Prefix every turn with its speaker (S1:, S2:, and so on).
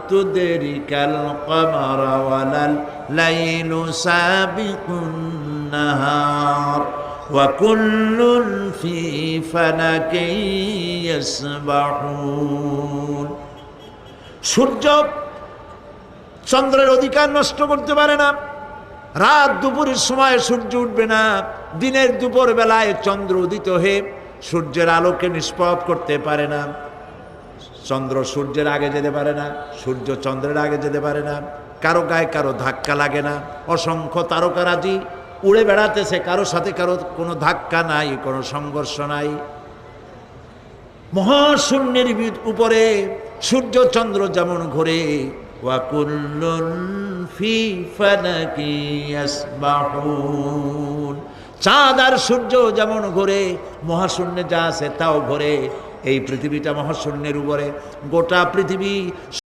S1: তুদরিকাল কমারা ওয়ালাল লাইলু সাবিকুন নাহার ওয়া কুল্লুন ফি ফালাকিন ইয়াসবাহুন। সূর্য চন্দ্রের অধিকার নষ্ট করতে পারে না। রাত দুপুরের সময় সূর্য উঠবে না, দিনের দুপুর বেলায় চন্দ্র উদিত হয়ে সূর্যের আলোকে নিষ্প্রভ করতে পারে না। চন্দ্র সূর্যের আগে যেতে পারে না, সূর্য চন্দ্রের আগে যেতে পারে না। কারো গায়ে কারো ধাক্কা লাগে না। অসংখ্য তারকারাজি উড়ে বেড়াতেছে, কারো সাথে কারো কোনো ধাক্কা নাই, কোনো সংঘর্ষ নাই। মহাশূন্যের উপরে সূর্য চন্দ্র যেমন ঘোরে, ওয়া কুল্লুন ফি ফালাকি ইয়াসবাহুন, চাঁদ আর সূর্য যেমন ঘোরে, মহাশূন্যে যা আছে তাও ঘোরে। এই পৃথিবীটা মহাশূন্যের উপরে, গোটা পৃথিবী